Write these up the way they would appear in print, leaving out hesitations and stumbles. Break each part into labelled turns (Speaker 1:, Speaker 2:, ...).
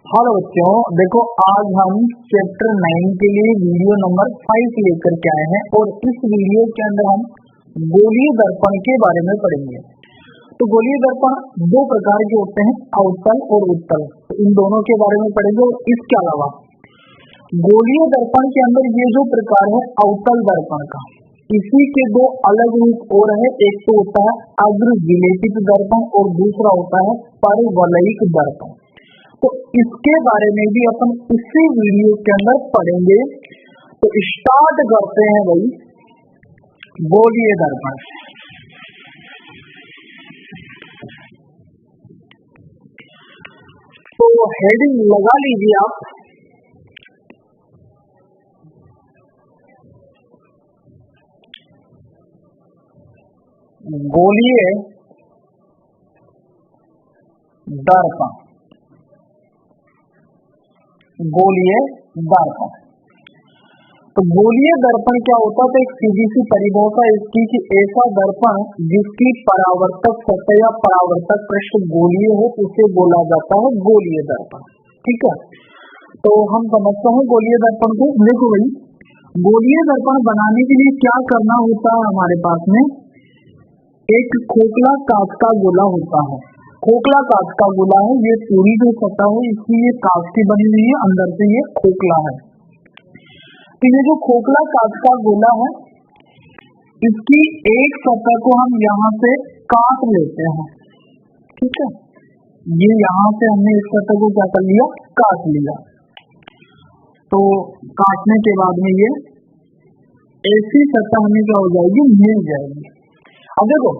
Speaker 1: Hello बच्चों, देखो आज हम चैप्टर 9 के लिए वीडियो नंबर 5 लेकर के आए हैं और इस वीडियो के अंदर हम गोलीय दर्पण के बारे में पढ़ेंगे। तो गोलीय दर्पण दो प्रकार के होते हैं, अवतल और उत्तल। तो इन दोनों के बारे में पढ़ेंगे। और इसके अलावा गोलीय दर्पण के अंदर ये जो प्रकार है अवतल दर्पण का, इसी के दो अलग रूप और है। एक तो होता है अग्रविलेपित दर्पण और दूसरा होता है परवलयिक दर्पण। तो इसके बारे में भी अपन इसी वीडियो के अंदर पढ़ेंगे। तो स्टार्ट करते हैं भाई गोलीय दर्पण। तो हेडिंग लगा लीजिए आप, गोलीय दर्पण। गोलीय दर्पण, तो गोलीय दर्पण क्या होता है? तो एक सीधी सी परिभाषा इसकी कि ऐसा दर्पण जिसकी परावर्तक सतह या परावर्तक पृष्ठ गोलीय हो उसे बोला जाता है गोलीय दर्पण। ठीक है, तो हम समझते हैं गोलीय दर्पण को। देखो भाई, गोलीय दर्पण बनाने के लिए क्या करना होता है? हमारे पास में एक खोखला कांच का गोला होता है। खोखला कांच का गोला है, ये पूरी जो सतह है इसकी ये कांच की बनी हुई है, अंदर से ये खोखला है। तो ये जो खोखला कांच का गोला है इसकी एक सतह को हम यहाँ से काट लेते हैं। ठीक है, ये यहाँ से हमने इस सतह को क्या कर लिया? काट लिया। तो काटने के बाद में ये ऐसी सतह हमें क्या हो जाएगी? मिल जाएगी। अब देखो,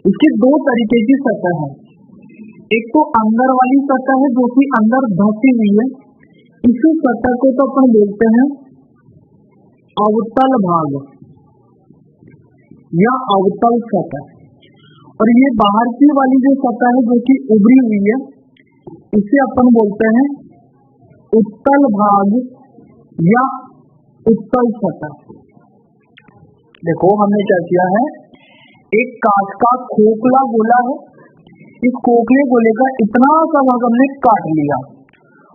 Speaker 1: इसकी दो तरीके की सतह है। एक तो अंदर वाली सतह है जो कि अंदर धंसी हुई है, इसी सतह को तो अपन बोलते हैं अवतल भाग या अवतल सतह। और ये बाहर की वाली जो सतह है जो कि उभरी हुई है इसे अपन बोलते हैं उत्तल भाग या उत्तल सतह। देखो हमने क्या किया है, एक कांच का खोखला गोला है, इस खोखले गोले का इतना सा भाग हमने काट लिया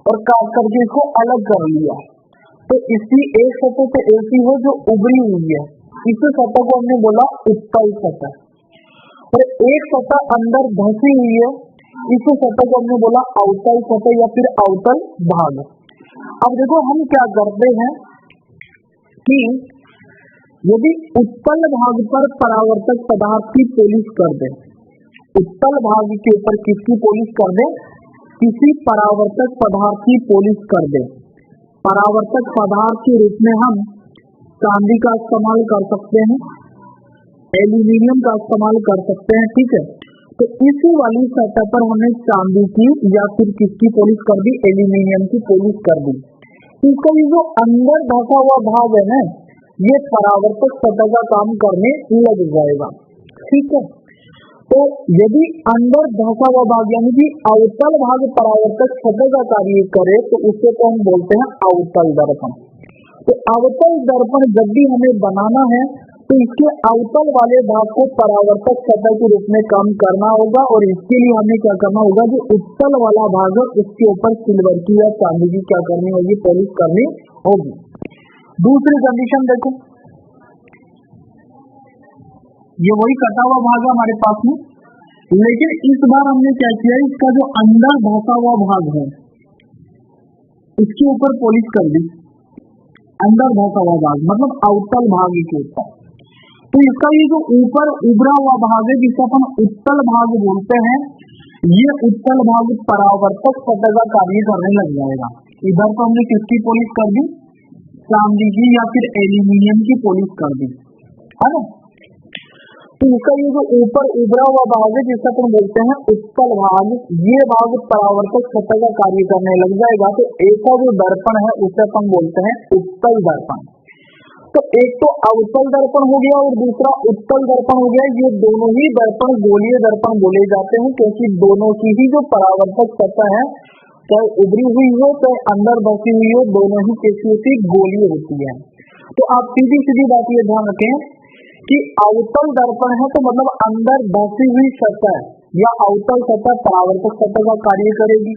Speaker 1: और काट करके इसको अलग कर लिया। तो इसकी एक सतह तो ऐसी है जो उभरी हुई है, इस सतह को हमने बोला उत्तल सतह। और एक सतह अंदर धंसी हुई है, इस सतह को हमने बोला अवतल सतह या फिर अवतल भाग। अब देखो हम क्या करते हैं कि यदि उत्तल भाग पर परावर्तक पदार्थ की पॉलिश कर दे, उत्तल भाग के ऊपर किसकी पॉलिश कर दे? किसी परावर्तक पदार्थ की पॉलिश कर दे। परावर्तक पदार्थ के रूप में हम चांदी का इस्तेमाल कर सकते हैं, एल्यूमिनियम का इस्तेमाल कर सकते हैं। ठीक है, तो इसी वाली सतह पर हमने चांदी की या फिर किसकी पॉलिश कर दी? एल्यूमिनियम की पॉलिश कर दी। इसका ये जो अंदर धंसा हुआ भाग है ना, ये परावर्तक सतह का काम करने लग जाएगा। ठीक है, तो यदि अंदर धंसा हुआ भाग यानी कि अवतल भाग परावर्तक सतह का कार्य करे तो उसको तो हम बोलते हैं अवतल दर्पण। तो अवतल दर्पण जब भी हमें बनाना है तो इसके अवतल वाले भाग को परावर्तक सतह के रूप में काम करना होगा। और इसके लिए हमें क्या करना होगा? जो उत्तल वाला भाग है उसके ऊपर सिल्वर की या चांदी की क्या करनी होगी? पॉलिश करनी होगी। दूसरी कंडीशन देखो, ये वही कटा हुआ भाग है हमारे पास में, लेकिन इस बार हमने क्या किया? इसका जो अंदर धंसा हुआ भाग है इसके ऊपर पॉलिश कर दी। अंदर धंसा हुआ भाग मतलब अवतल भाग के ऊपर। तो इसका ये जो ऊपर उभरा हुआ भाग है जिसे अपन उत्तल भाग बोलते हैं, ये उत्तल भाग परावर्तक सतह का कार्य करने लग जाएगा। इधर तो हमने किसकी पॉलिश कर दी? चांदी की या फिर एल्यूमिनियम की पॉलिश कर दी, है ना। तो इसका ये जो ऊपर उभरा हुआ भाग है जिसे अपन बोलते हैं उत्तल भाग, ये भाग परावर्तक सतह का कार्य करने लग जाएगा। तो ऐसा जो दर्पण है उसे अपन बोलते हैं उत्तल दर्पण। तो एक तो अवतल दर्पण हो गया और दूसरा उत्तल दर्पण हो गया। ये दोनों ही दर्पण गोलीय दर्पण बोले जाते हैं क्योंकि दोनों की ही जो परावर्तक सतह है, चाहे उभरी हुई हो चाहे अंदर बसी हुई हो, दोनों ही कैसी होती? गोलीय होती है। तो आप सीधी सीधी बात ये ध्यान रखें कि अवतल दर्पण है तो मतलब अंदर धंसी हुई सतह या अवतल सतह परावर्तक सतह का कार्य करेगी,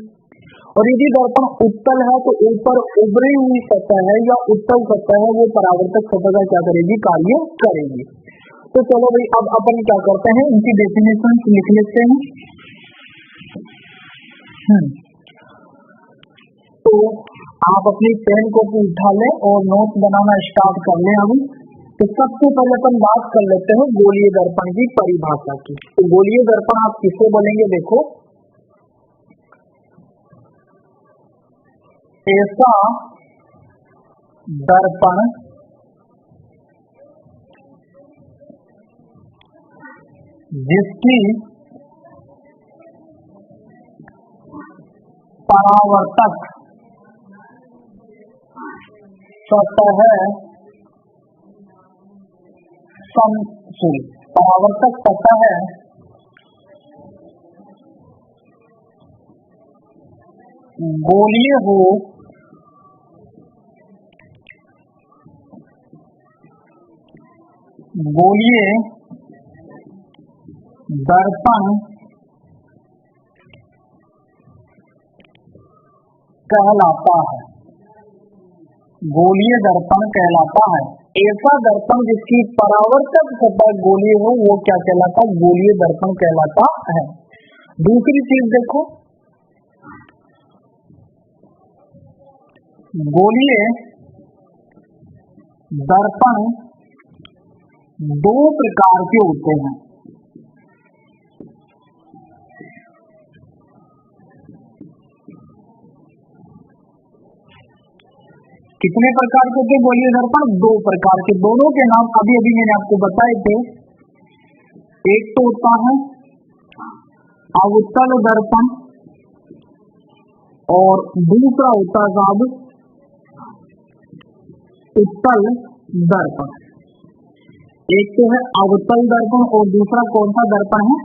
Speaker 1: और यदि दर्पण उत्तल है तो ऊपर उभरी हुई सतह है या उत्तल सतह है वो परावर्तक सतह का क्या करेगी, कार्य करेगी। तो चलो भाई अब अपन क्या करते हैं, इनकी डेफिनेशन लिख लेते हैं। तो आप अपनी पेन कॉपी उठा लें और नोट बनाना स्टार्ट कर लें। अभी तो सबसे पहले अपन बात कर लेते हैं गोलीय दर्पण की परिभाषा की। तो गोलीय दर्पण आप किसे बोलेंगे, देखो ऐसा दर्पण जिसकी परावर्तक सतह परावर्तक सतह गोलीय हो गोलीय दर्पण कहलाता है, गोलीय दर्पण कहलाता है। ऐसा दर्पण जिसकी परावर्तक सतह गोलीय हो वो क्या कहलाता है, गोलीय दर्पण कहलाता है। दूसरी चीज देखो, गोलीय दर्पण दो प्रकार के होते हैं। कितने प्रकार के थे गोलीय दर्पण, दो प्रकार के। दोनों के नाम अभी अभी मैंने आपको बताए थे। एक तो होता है अवतल दर्पण और दूसरा होता है साहब उत्तल दर्पण। एक तो है अवतल दर्पण और दूसरा कौन सा दर्पण है,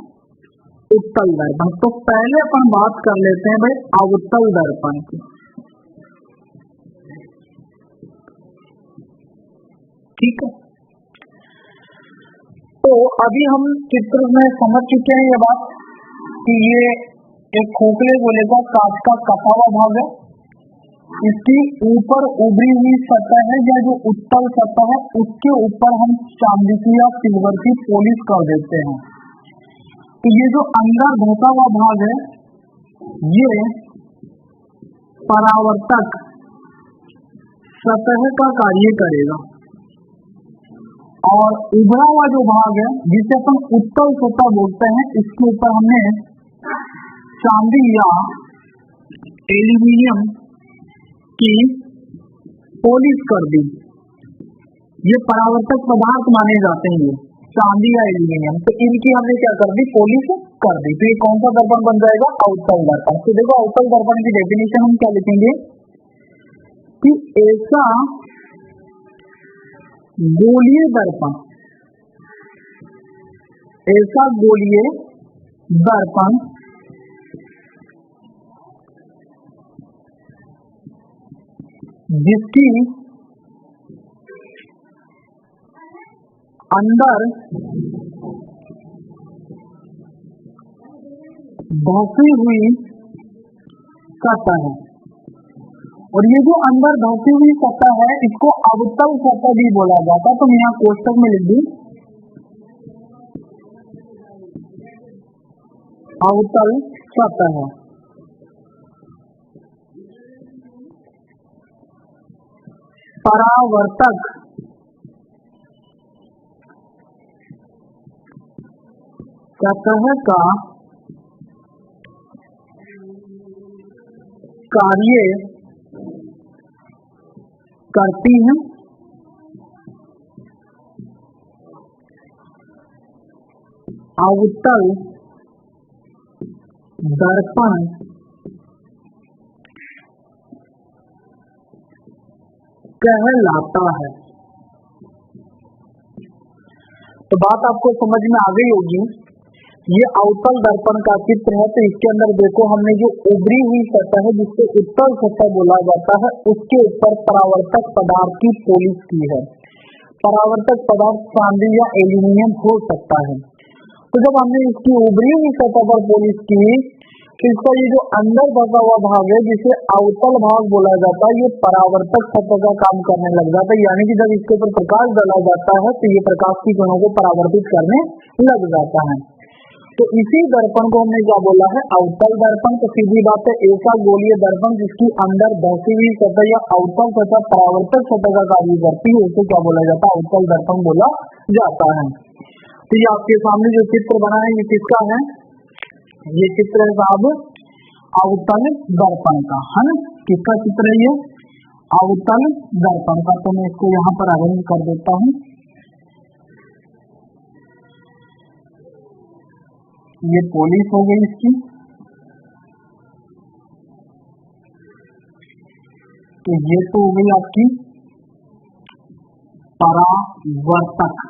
Speaker 1: उत्तल दर्पण। तो पहले अपन बात कर लेते हैं भाई अवतल दर्पण की। ठीक है, तो अभी हम चित्र में समझ चुके हैं ये बात कि ये एक खोखले गोले का कांच का कटा हुआ भाग है, इसकी ऊपर उभरी हुई सतह है या जो उत्तल सतह है उसके ऊपर हम चांदी की या सिल्वर की पॉलिश कर देते हैं। तो ये जो अंदर ढका हुआ भाग है ये परावर्तक सतह का कार्य करेगा और उभरा हुआ जो भाग है जिसे अपन उत्तल सतह बोलते हैं इसके ऊपर हमने चांदी या एल्यूमिनियम की पॉलिश कर दी। ये परावर्तक पदार्थ माने जाते हैं, ये चांदी या एल्यूमिनियम, तो इनकी हमने क्या कर दी, पॉलिश कर दी। तो ये कौन सा दर्पण बन जाएगा, अवतल दर्पण। तो देखो अवतल दर्पण की डेफिनेशन हम क्या लिखेंगे कि ऐसा गोलीय दर्पण, ऐसा गोलीय दर्पण जिसकी अंदर धंसी हुई सतह है, और ये जो अंदर धंसी हुई सतह है इसको अवतल सतह भी बोला जाता है। तो मैं यहाँ कोष्टक में लिख दी अवतल सतह है। परावर्तक सतह का कार्य करती है अवतल दर्पण कहलाता है। तो बात आपको समझ में आ गई होगी। ये अवतल दर्पण का चित्र है, तो इसके अंदर देखो हमने जो उभरी हुई सतह है जिसको उत्तल सतह बोला जाता है उसके ऊपर परावर्तक पदार्थ की पॉलिश की है। परावर्तक पदार्थ चांदी या एल्यूमिनियम हो सकता है। तो जब हमने इसकी उभरी हुई सतह पर पॉलिश की तो इसका ये जो अंदर बचा हुआ भाग है जिसे अवतल भाग बोला जाता है, ये परावर्तक सतह का काम करने लग जाता है, यानी कि जब इसके ऊपर प्रकाश डाला जाता है तो ये प्रकाश की किरणों को परावर्तित करने लग जाता है। तो इसी दर्पण को हमने क्या बोला है, अवतल दर्पण। तो सीधी बात है, ऐसा गोलीय दर्पण जिसकी अंदर धसी हुई सतह या अवतल सतह परावर्तक सतह का कार्य करती है, उसे क्या बोला जाता है, अवतल दर्पण बोला जाता है। तो ये आपके सामने जो चित्र बना है ये किसका है, ये चित्र है साहब अवतल दर्पण का, है ना। किसका चित्र है ये, अवतल दर्पण का। तो मैं इसको यहाँ पर अरेंज कर देता हूँ। ये पॉलिश हो गई इसकी। तो ये तो हो गई आपकी परावर्तक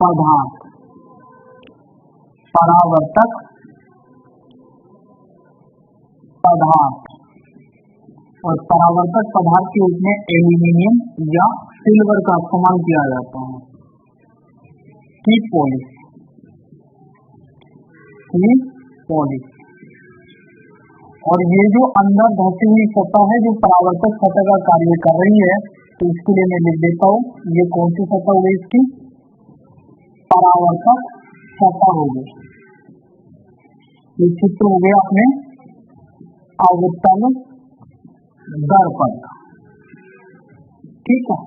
Speaker 1: पदार्थ, परावर्तक पदार्थ। और परावर्तक पदार्थ के रूप में एल्यूमिनियम या सिल्वर का इस्तेमाल किया जाता है, की पॉलिश, की पॉलिश। और ये जो अंदर धसी हुई सतह है जो परावर्तक सतह का कार्य कर रही है, तो इसके लिए मैं लिख देता हूँ, ये कौन सी सतह हो गई इसकी, परावर्तक सतह हो गई। ये चित्र हो गया अपने अवतल दर्पण का, ठीक है।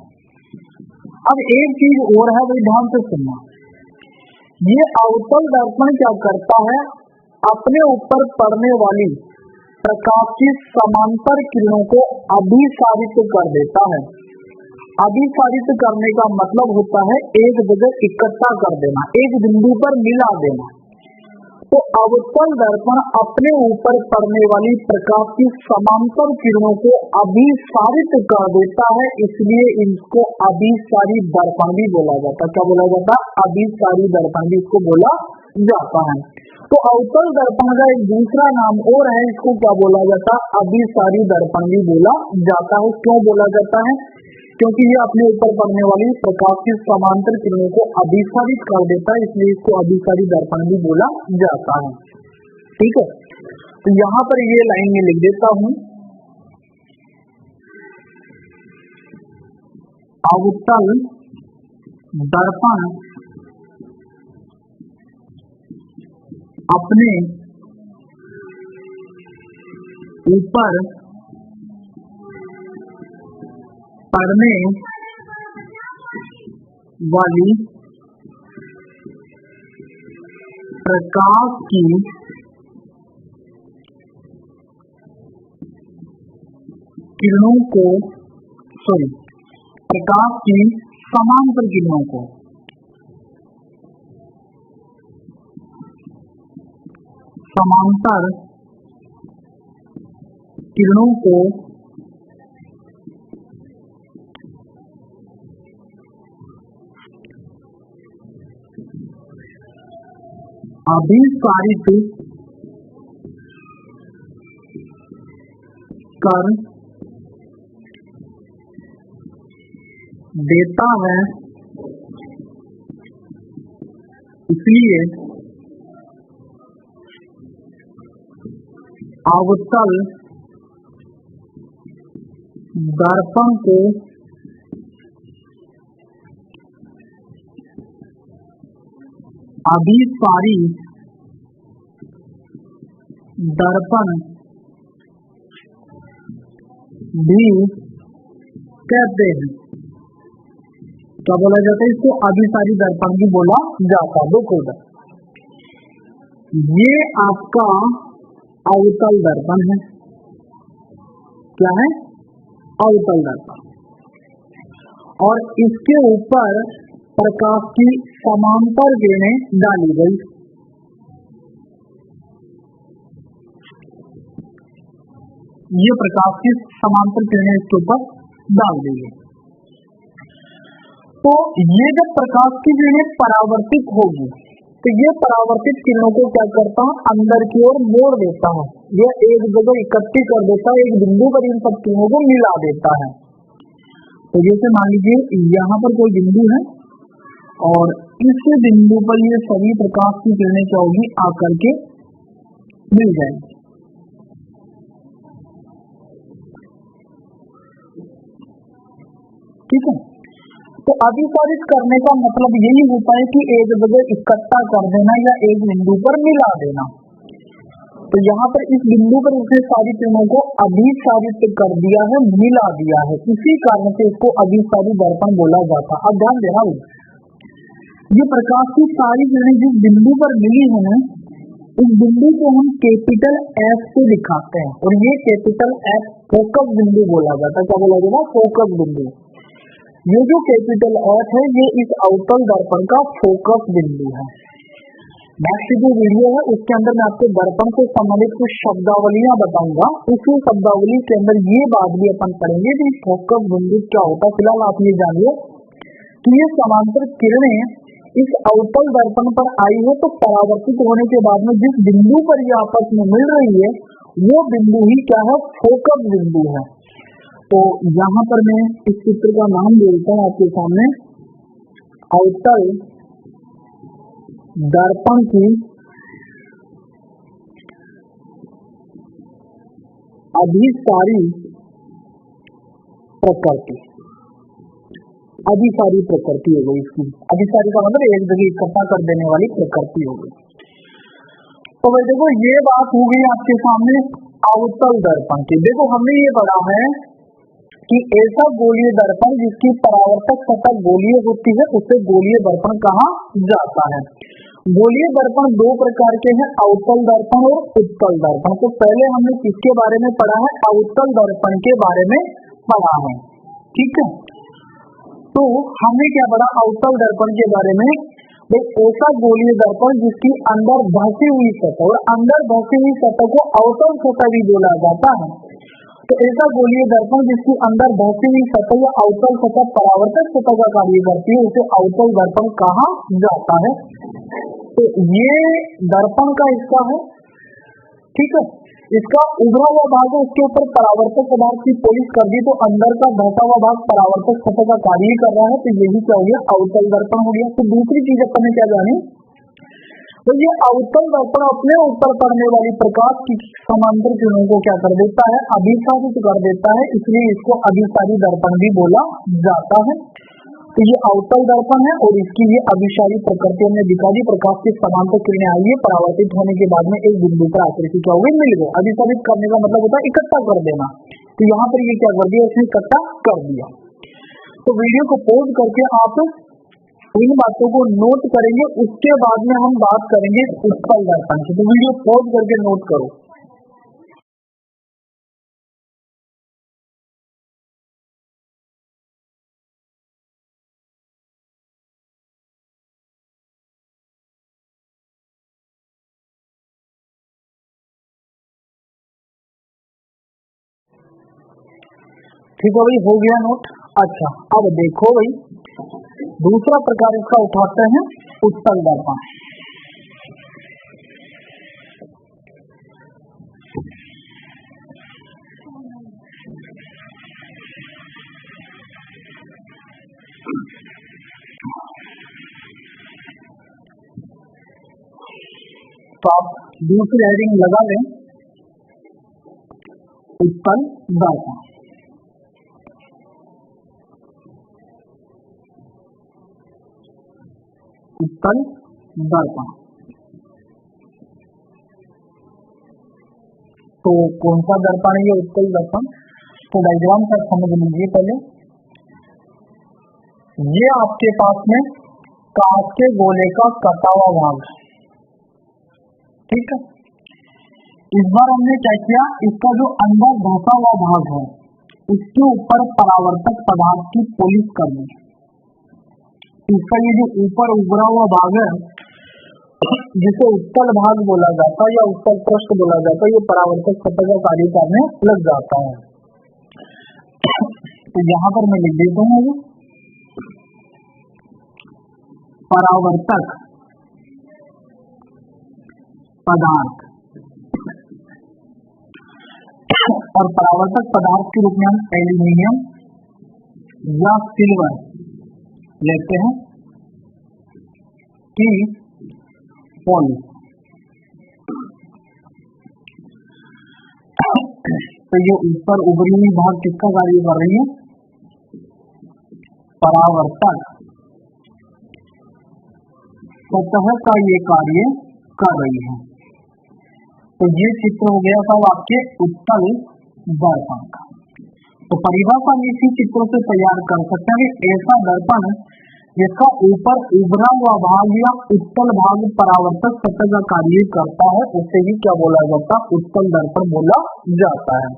Speaker 1: अब एक चीज और है, भाई ध्यान से सुनना। ये अवतल दर्पण क्या करता है, अपने ऊपर पड़ने वाली प्रकाश की समांतर किरणों को अभिसारित कर देता है। अभिसारित करने का मतलब होता है एक जगह इकट्ठा कर देना, एक बिंदु पर मिला देना। तो अवतल दर्पण अपने ऊपर पड़ने वाली प्रकाश की समांतर किरणों को अभिसारित कर देता है, इसलिए इसको अभिसारी दर्पण भी बोला जाता है। क्या बोला जाता है, अभिसारी दर्पण भी इसको बोला जाता है। तो अवतल दर्पण का एक दूसरा नाम और है, इसको क्या बोला जाता है, अभिसारी दर्पण भी बोला जाता है। क्यों बोला जाता है, क्योंकि ये अपने ऊपर पड़ने वाली प्रकाश की समांतर किरणों को अभिसारित कर देता है, इसलिए इसको अभिसारी दर्पण भी बोला जाता है, ठीक है। तो यहाँ पर ये लाइन में लिख देता हूं, अवतल दर्पण अपने ऊपर पड़ने वाली प्रकाश की किरणों को, प्रकाश की समांतर किरणों को अभिसारित कर देता है, इसलिए अवतल दर्पण को अभिसारी दर्पण भी कहते हैं। क्या बोला जाता है, इसको अभिसारी दर्पण भी बोला जाता है। देखो ये आपका अवतल दर्पण है, क्या है, अवतल दर्पण, और इसके ऊपर प्रकाश की समांतर किरणें डाली गई। ये प्रकाश की समांतर किरणें इसके ऊपर डाल दी गई। तो ये जब प्रकाश की किरणें परावर्तित होगी तो ये परावर्तित किरणों को क्या करता है, अंदर की ओर मोड़ देता है, यह एक जगह इकट्ठी कर देता है, एक बिंदु पर इन सब किरणों को मिला देता है। तो जैसे मान लीजिए यहाँ पर कोई बिंदु है और इस बिंदु पर ये सभी प्रकाश की किरणें क्या होगी, आकर के मिल जाएगी। ठीक है, तो अभिसारित करने का मतलब यही होता है कि एक जगह इकट्ठा कर देना या एक बिंदु पर मिला देना। तो यहाँ पर इस बिंदु पर उसने सारी किरणों को अभिसारित कर दिया है, मिला दिया है, इसी कारण से इसको अभिसारी दर्पण बोला जाता है। अब ध्यान देना, ये प्रकाश की सारी किरणें जिस बिंदु पर मिली है ना, इस बिंदु को हम कैपिटल एफ से दिखाते हैं, और ये कैपिटल एफ फोकस बिंदु बोला जाता है। क्या बोला जाएगा? फोकस बिंदु। ये जो कैपिटल एफ है ये इस अवतल दर्पण का फोकस बिंदु है। नेक्स्ट जो वीडियो है उसके अंदर मैं आपको दर्पण से संबंधित कुछ शब्दावलियां बताऊंगा, उसी शब्दावली के अंदर ये बात भी अपन पढ़ेंगे कि फोकस बिंदु क्या होता है। फिलहाल आप ये जानिए कि ये समांतर किरणें इस अवतल दर्पण पर आई है, तो परावर्तित होने के बाद में जिस बिंदु पर ये आपस में मिल रही है वो बिंदु ही क्या है? फोकस बिंदु है। तो यहाँ पर मैं इस चित्र का नाम बोलता हूँ आपके सामने, अवतल दर्पण की अभिसारी प्रकृति। अभिसारी प्रकृति हो गई इसकी। अभिसारी का मतलब एक जगह इकट्ठा कर देने वाली प्रकृति हो गई। तो भाई देखो ये बात हो गई आपके सामने अवतल दर्पण की। देखो हमने ये पढ़ा है कि ऐसा गोलीय दर्पण जिसकी परावर्तक सतह गोलीय होती है उसे गोलीय दर्पण कहा जाता है। गोलीय दर्पण दो प्रकार के हैं, अवतल दर्पण और उत्तल दर्पण। तो पहले हमने किसके बारे में पढ़ा है? अवतल दर्पण के बारे में पढ़ा है। ठीक है, तो हमने क्या पढ़ा अवतल दर्पण के बारे में? ऐसा गोलीय दर्पण जिसकी अंदर धंसी हुई सतह, और अंदर धंसी हुई सतह को अवतल सतह भी बोला जाता है। तो ऐसा गोलीय दर्पण जिसकी अंदर धंसी हुई सतह या अवतल सतह परावर्तक सतह का कार्य करती है उसे अवतल दर्पण कहा जाता है। तो ये दर्पण का हिस्सा है। ठीक है, इसका उभरा हुआ भाग है, उसके ऊपर परावर्तक पदार्थ की पॉलिश कर दी तो अंदर का धंसा हुआ भाग परावर्तक सतह का कार्य कर रहा है, तो यही क्या हो गया? अवतल दर्पण हो गया। तो दूसरी चीज अपन ने क्या जानी, तो ये अवतल दर्पण अपने ऊपर पड़ने वाली प्रकाश की समांतर किरणों को क्या कर देता है? अभिसारित कर देता है, इसलिए इसको अभिसारी दर्पण भी बोला जाता है। तो ये अवतल दर्पण है और इसकी ये अभिसारी प्रकृति हमने दिखा दी। प्रकाश की समांतर किरणें आई है, परावर्तित होने के बाद में एक बिंदु पर आकर के क्या हो गई? मिल गए। अभिसारित करने का मतलब होता है इकट्ठा कर देना। तो यहाँ पर ये क्या कर दिया? इसने इकट्ठा कर दिया। तो वीडियो को पॉज करके आप इन बातों को नोट करेंगे, उसके बाद में हम बात करेंगे उत्तल दर्पण की। तो वीडियो पॉज करके नोट करो। ठीक है भाई, हो गया नोट। अच्छा, अब देखो भाई दूसरा प्रकार इसका उठाते हैं उत्तल दर्पण। तो आप दूसरी हेडिंग लगा लें, उत्तल दर्पण। उत्तल दर्पण तो कौन सा दर्पण है ये उत्तल दर्पण? तो डायग्राम का समझ लीजिए पहले। ये आपके पास में कांच के गोले का कटा हुआ भाग, ठीक है। इस बार हमने क्या किया, इसका जो अंदर धंसा हुआ भाग है उसके ऊपर परावर्तक पदार्थ की पॉलिश कर दी। इसका ये जो ऊपर उभरा हुआ भाग है जिसे उत्तल भाग बोला जाता है या उत्तल पृष्ठ बोला जाता है, ये परावर्तक सतह का कार्य करने लग जाता है। तो यहाँ पर मैं लिख देता हूँ परावर्तक पदार्थ, और परावर्तक पदार्थ के रूप में हम एल्यूमिनियम या सिल्वर लेते हैं की पॉलिश। तो ये ऊपर उभरी हुई भाग किसका कार्य कर रही है? परावर्तक सतह का ये कार्य कर रही है। तो ये चित्र हो गया था आपके उत्तल दर्पण का। तो परिभाषा हम इसी चित्र से तैयार कर सकते हैं कि ऐसा दर्पण जिसका ऊपर उभरा हुआ भाग या उत्तल भाग परावर्तक सतह का कार्य करता है, उसे ही क्या बोला जाता है? उत्तल दर्पण बोला जाता है।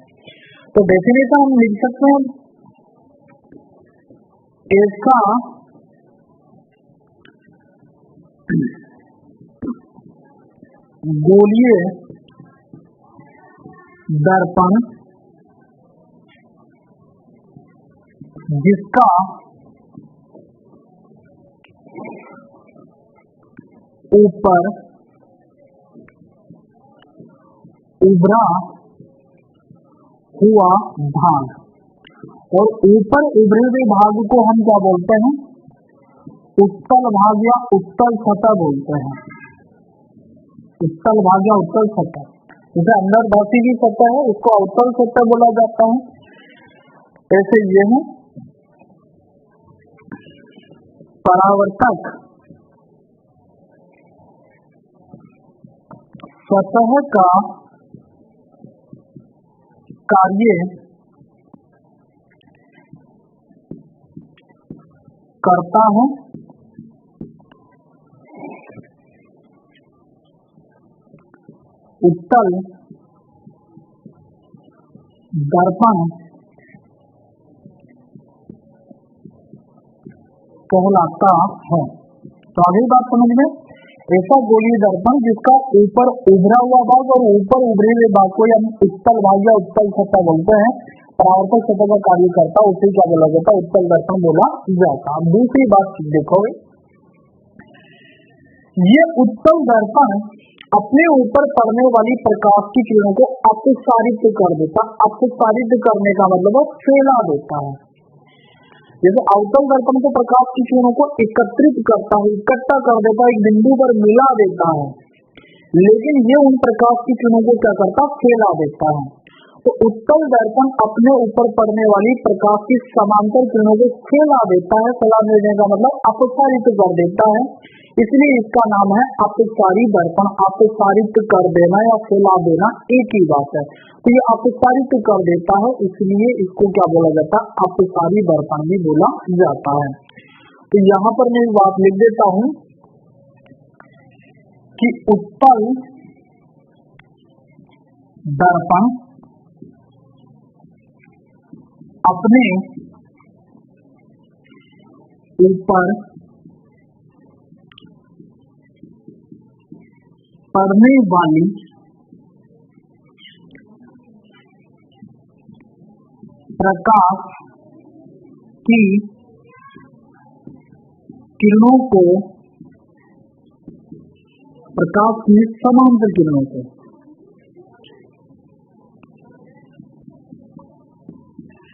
Speaker 1: तो डेफिनेशन हम लिख सकते हैं, ऐसा गोलीय दर्पण जिसका ऊपर उभरा हुआ भाग और ऊपर उभरे हुए भाग को हम क्या बोलते हैं? उत्तल भाग या उत्तल सतह बोलते हैं। उत्तल भाग या उत्तल सतह, जैसे अंदर धसी की सतह है उसको उत्तल सतह बोला जाता है। ऐसे ये है परावर्तक सतह का कार्य करता है उत्तल दर्पण कहलाता है। तो अगली बात समझ में, ऐसा गोलीय दर्पण जिसका ऊपर उभरा हुआ भाग और ऊपर उभरे हुए भाग को हम उत्तल भाग या उत्तल सतह बोलते हैं, परावर्तक सतह का कार्य करता, उसे क्या बोला जाता? उत्तल दर्पण बोला जाता। अब दूसरी बात देखोगे, ये उत्तल दर्पण अपने ऊपर पड़ने वाली प्रकाश की किरणों को अपसारित कर देता। अपसारित करने का मतलब फैला देता है। जैसे अवतल दर्पण को प्रकाश की किरणों को एकत्रित करता है, इकट्ठा कर देता है, एक बिंदु पर मिला देता है, लेकिन ये उन प्रकाश की किरणों को क्या करता? फैला देता है। तो उत्तल दर्पण अपने ऊपर पड़ने वाली प्रकाश की समांतर किरणों को फैला देता है। फैला देने का मतलब अपसारित कर देता है, इसलिए इसका नाम है अपसारी दर्पण। अपसारित कर देना या फैला देना एक ही बात है। तो ये अपसारित कर देता है, इसलिए इसको क्या बोला जाता है? अपसारी दर्पण भी बोला जाता है। तो यहाँ पर मैं एक बात लिख देता हूं कि उत्तल दर्पण अपने ऊपर पड़ने वाली प्रकाश की किरणों को, प्रकाश की समांतर किरणों को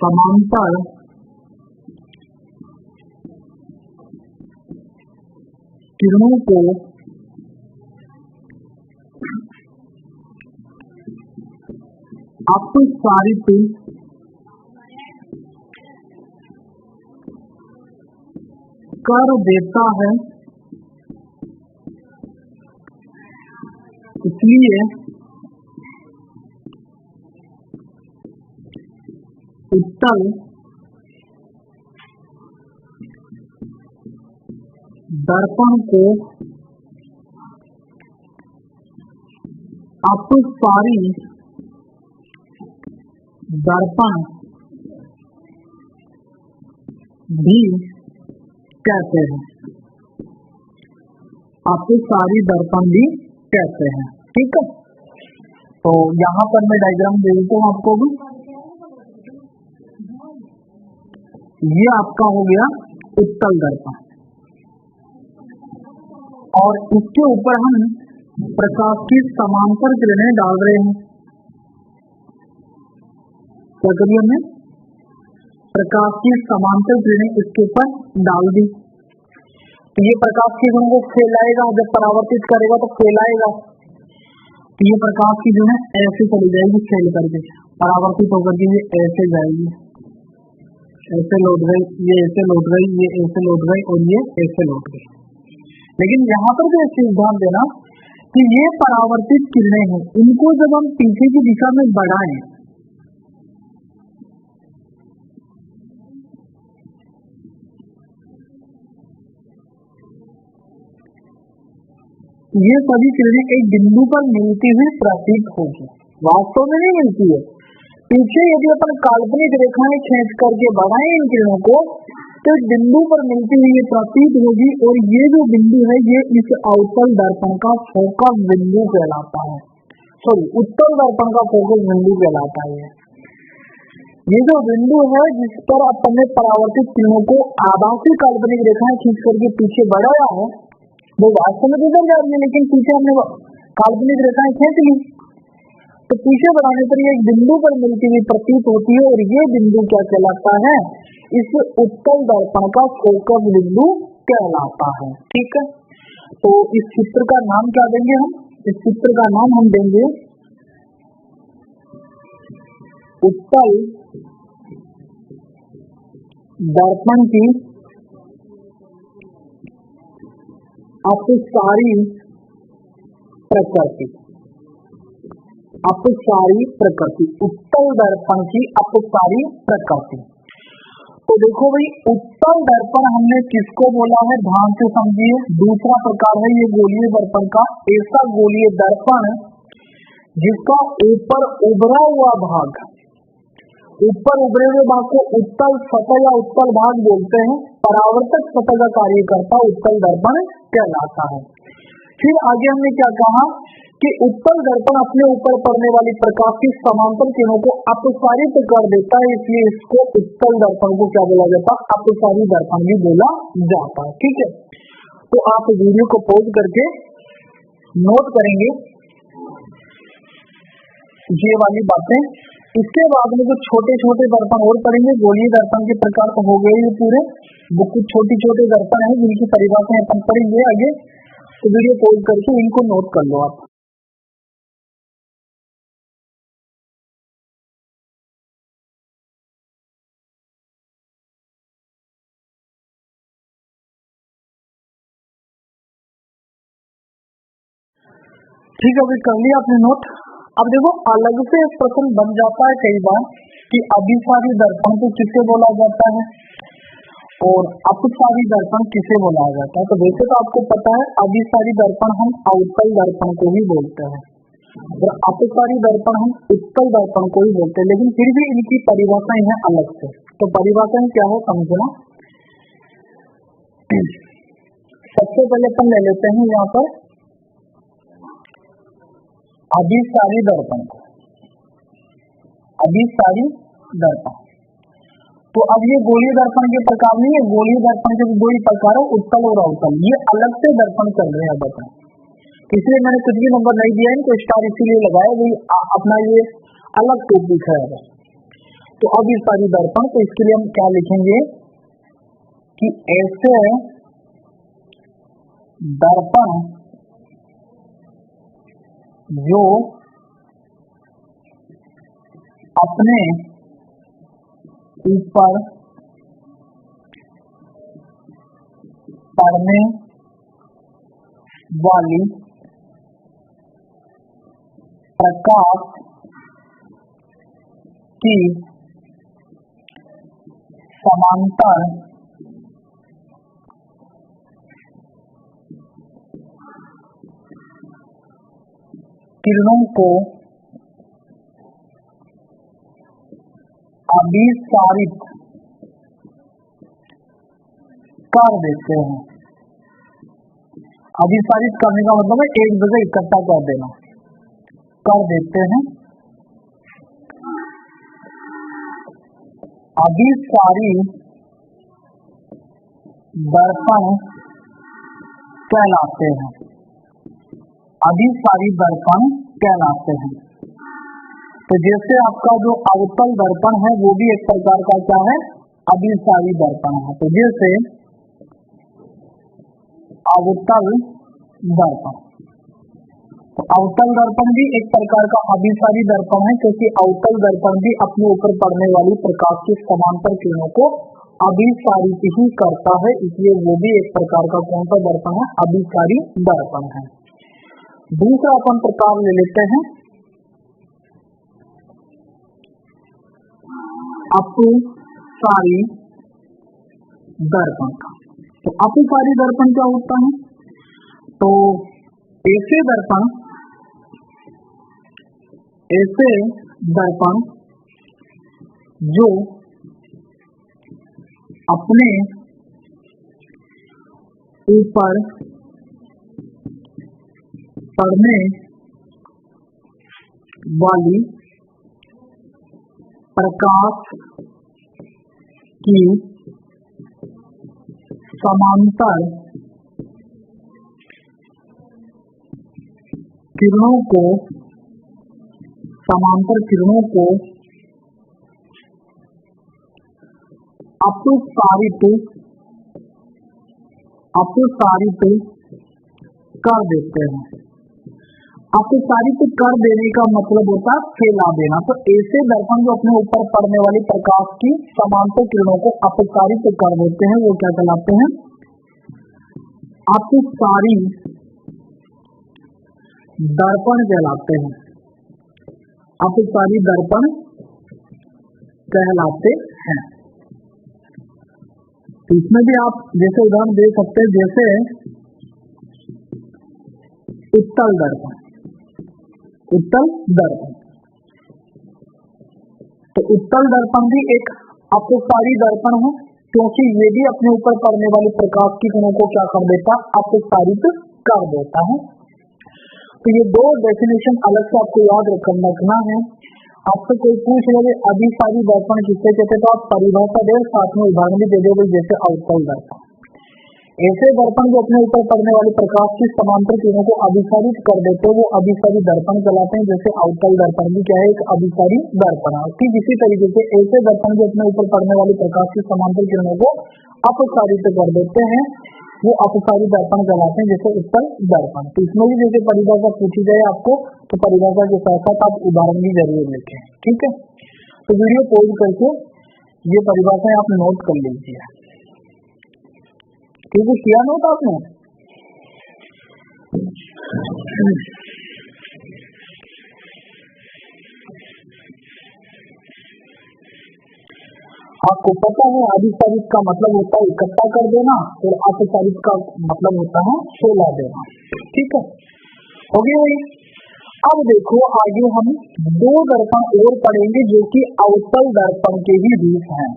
Speaker 1: समांतर किरणों को अपसारित कर देता है, इसलिए उत्तल दर्पण को अपसारी दर्पण भी कहते हैं। अपसारी दर्पण भी कहते हैं। ठीक है, तो यहाँ पर मैं डायग्राम दे देता हूँ आपको भी। ये आपका हो गया उत्तल दर्पण और इसके ऊपर हम प्रकाश की समांतर किरणें डाल रहे हैं। क्या करिए, हमने प्रकाश की समांतर किरणें इसके ऊपर डाल दी। तो ये प्रकाश की किरणों को फैलाएगा, जब परावर्तित करेगा तो फैलाएगा। तो ये प्रकाश की किरणें ऐसे चली जाएगी फैल करके, परावर्तित होकर के ये ऐसे जाएगी, ऐसे लौट गई, ये ऐसे लौट गई, ये ऐसे लौट गई और ये ऐसे लौट गई। लेकिन यहाँ पर भी ऐसे ध्यान देना कि ये परावर्तित किरणें हैं, इनको जब हम पीछे की दिशा में बढ़ाएं ये सभी किरणें एक बिंदु पर मिलती हुई प्रतीत होगी, वास्तव में नहीं मिलती है। पीछे यदि अपन काल्पनिक रेखाएं खींच करके बढ़ाएं इन किरणों को तो एक बिंदु पर मिलती हुई प्रतीत होगी, और ये जो बिंदु है ये इस अवतल दर्पण का फोकस बिंदु कहलाता है, सॉरी उत्तल दर्पण का फोकस बिंदु कहलाता है। ये जो बिंदु है जिस पर अपन ने परावर्तित किरणों को आभासी काल्पनिक रेखाएं खींच करके पीछे बढ़ाया है वो वास्तव में इधर जा रही है, लेकिन पीछे हमने काल्पनिक रेखाएं खींच ली तो पीछे बढ़ाने पर ये एक बिंदु पर मिलती हुई प्रतीत होती है, और ये बिंदु क्या कहलाता है, इस उत्तल दर्पण का फोकस बिंदु कहलाता है। ठीक है, तो इस चित्र का नाम क्या देंगे हम, इस चित्र का नाम हम देंगे उत्तल दर्पण की अपसारी प्रकृति, अपसारी प्रकृति, उत्तल दर्पण की अपसारी प्रकृति। तो देखो भाई उत्तल दर्पण हमने किसको बोला है, ध्यान से समझिए। दूसरा प्रकार है ये गोलीय दर्पण का, ऐसा गोलीय दर्पण जिसका ऊपर उभरा हुआ भाग, ऊपर उभरे हुए भाग को उत्तल सतह या उत्तल भाग बोलते हैं, परावर्तक सतह का कार्य करता उत्तल दर्पण कहलाता है। फिर आगे हमने क्या कहा कि उत्तल दर्पण अपने ऊपर पड़ने वाली प्रकाश की समांतर किरणों को अपसारित कर देता है, इसलिए इसको उत्तल दर्पण को क्या बोला जाता है, अपसारी दर्पण भी बोला जाता है। ठीक है, तो आप वीडियो को पॉज करके नोट करेंगे ये वाली बातें। इसके बाद में जो छोटे छोटे दर्पण और पढ़ेंगे, गोलीय दर्पण के प्रकार तो हो गए ये पूरे, वो कुछ छोटे छोटे दर्पण है जिनकी परिभाषाएं अपन पढ़ेंगे आगे, तो वीडियो पॉज करके इनको नोट कर लो आप। ठीक है, अभी कर लिया आपने नोट। अब देखो अलग से एक प्रश्न बन जाता है कई बार कि अभिसारी दर्पण को किसे बोला जाता है और अपसारी दर्पण किसे बोला जाता है। तो वैसे तो आपको पता है अभिसारी दर्पण हम अवतल दर्पण को ही बोलते हैं और अपसारी दर्पण हम उत्तल दर्पण को ही बोलते हैं, लेकिन फिर भी इनकी परिभाषाएं हैं अलग से। तो परिभाषाएं क्या है समझना। सबसे पहले अपन ले लेते हैं यहाँ पर अभिसारी दर्पण, अभिसारी दर्पण। तो अब ये गोलीय दर्पण के प्रकार नहीं है, गोलीय दर्पण के दो ही प्रकार है, उत्तल और अवतल। ये अलग से दर्पण चल रहे हैं बता, इसलिए मैंने कुछ भी नंबर नहीं दिया इनको, स्टार इसीलिए लगाया भाई अपना ये अलग टॉपिक है। तो अभिसारी दर्पण, तो इसके लिए हम क्या लिखेंगे कि ऐसे दर्पण जो अपने ऊपर पड़ने वाली प्रकाश की समांतर किरणों को अभिसारित कर देते हैं। अभिसारित करने का मतलब है एक जगह इकट्ठा कर देना, कर देते हैं। अभिसारी दर्पण कहलाते हैं, अभिसारी दर्पण कहलाते हैं। तो जैसे आपका जो अवतल दर्पण है वो भी एक प्रकार का क्या है, अभिसारी दर्पण है। तो जैसे अवतल दर्पण, तो अवतल दर्पण भी एक प्रकार का अभिसारी दर्पण है, क्योंकि अवतल दर्पण भी अपने ऊपर पड़ने वाली प्रकाश की समांतर किरणों को अभिसारित ही करता है, इसलिए वो भी एक प्रकार का कौन सा दर्पण है, अभिसारी दर्पण है। दूसरा अपन प्रकार ले लेते हैं अपसारी दर्पण का। तो अपसारी दर्पण क्या होता है, तो ऐसे दर्पण जो अपने ऊपर पड़ने वाली प्रकाश की समांतर किरणों को अपसारित कर देते हैं। अपसारित कर देने का मतलब होता है फैला देना। तो ऐसे दर्पण जो अपने ऊपर पड़ने वाली प्रकाश की समांतर किरणों को अपसारित कर देते हैं, वो क्या कहलाते हैं, अपसारी दर्पण कहलाते हैं। अपसारी दर्पण कहलाते हैं। तो इसमें भी आप जैसे उदाहरण दे सकते हैं, जैसे उत्तल दर्पण। तो उत्तल दर्पण भी एक अपसारी दर्पण है, क्योंकि ये भी अपने ऊपर पड़ने वाली प्रकाश की किरणों को क्या कर देता है, अपसारित कर देता है। तो ये दो डेफिनेशन अलग से आपको याद रखना है। आपसे कोई पूछ ले अभिसारी दर्पण किससे कहते, तो आप परिभाषा दे, साथ में उदाहरण भी दे दो, जैसे अवतल दर्पण। ऐसे दर्पण जो अपने ऊपर पड़ने वाली प्रकाश की समांतर किरणों को अभिसारित कर देते हैं, वो अभिसारी दर्पण कहलाते हैं। जैसे अवतल दर्पण भी क्या है, एक अभिसारी दर्पण है। ठीक इसी तरीके से ऐसे दर्पण जो अपने ऊपर पड़ने वाली प्रकाश की समांतर किरणों को अपसारित कर देते हैं, वो अपसारी दर्पण कहलाते हैं, जैसे उत्तल दर्पण। तो इसमें भी जैसे परिभाषा पूछी जाए आपको, तो परिभाषा के साथ साथ आप उदाहरण भी जरूर लिखें। ठीक है, तो वीडियो पॉज करके ये परिभाषाएं आप नोट कर लीजिए। ठीक है, किया नोट आपने? आपको पता है अभिसारित का मतलब होता है इकट्ठा कर देना, और अपसारित का मतलब होता है फैला देना। ठीक है, हो गया भाई। अब देखो आगे हम दो दर्पण और पढ़ेंगे जो कि अवतल दर्पण के ही रूप हैं।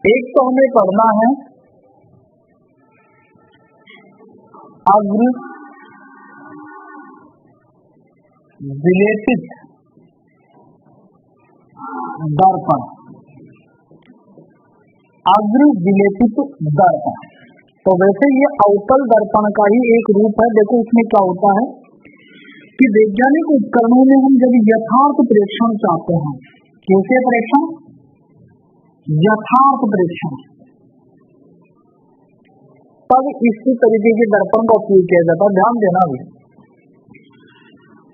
Speaker 1: एक तो हमें पढ़ना है अग्र विलेपित दर्पण। अग्र विलेपित दर्पण, तो वैसे ये अवतल दर्पण का ही एक रूप है। देखो इसमें क्या होता है कि वैज्ञानिक उपकरणों में हम जब यथार्थ प्रेक्षण चाहते हैं, कैसे प्रेक्षण, यथार्थ प्रेक्षण, तब इसी तरीके के दर्पण का उपयोग किया जाता है। ध्यान देना भी,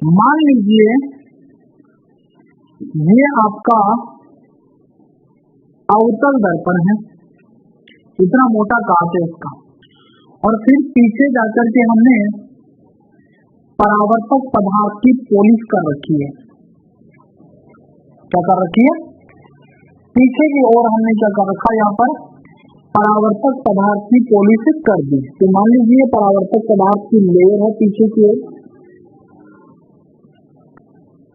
Speaker 1: मान लीजिए ये आपका अवतल दर्पण है, इतना मोटा कांच है इसका, और फिर पीछे जाकर के हमने परावर्तक पदार्थ की पॉलिश कर रखी है। क्या कर रखी है, पीछे की ओर हमने क्या कर रखा, यहाँ पर परावर्तक पदार्थ की पॉलिश कर दी। तो मान लीजिए परावर्तक पदार्थ की लेयर है पीछे की ओर,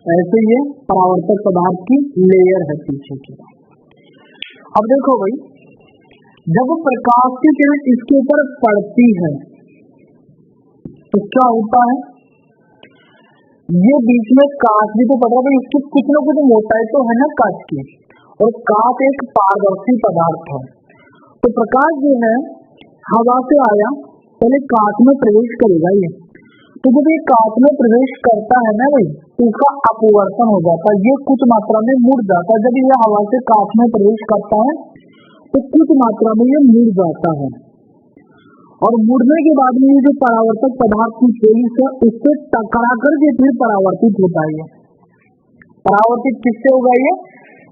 Speaker 1: ऐसे ये परावर्तक पदार्थ की लेयर है पीछे की। अब देखो भाई, जब प्रकाश की किरण इसके ऊपर पड़ती है तो क्या होता है, ये बीच में कांच भी तो पड़ रहा है, इसकी कुछ ना कुछ मोटाई तो है ना कांच की, और कांच एक पारदर्शी पदार्थ है। तो प्रकाश जो है हवा से आया, पहले कांच में प्रवेश करेगा ये, तो जब ये कांच में प्रवेश करता है ना भाई, तो इसका अपवर्तन हो जाता है, ये कुछ मात्रा में मुड़ जाता है। जब ये हवा से कांच में प्रवेश करता है तो कुछ मात्रा में ये मुड़ जाता है, और मुड़ने के बाद में ये जो परावर्तक पदार्थ की पोलिस है उससे टकरा करके फिर परावर्तित होता है। परावर्तित किससे होगा?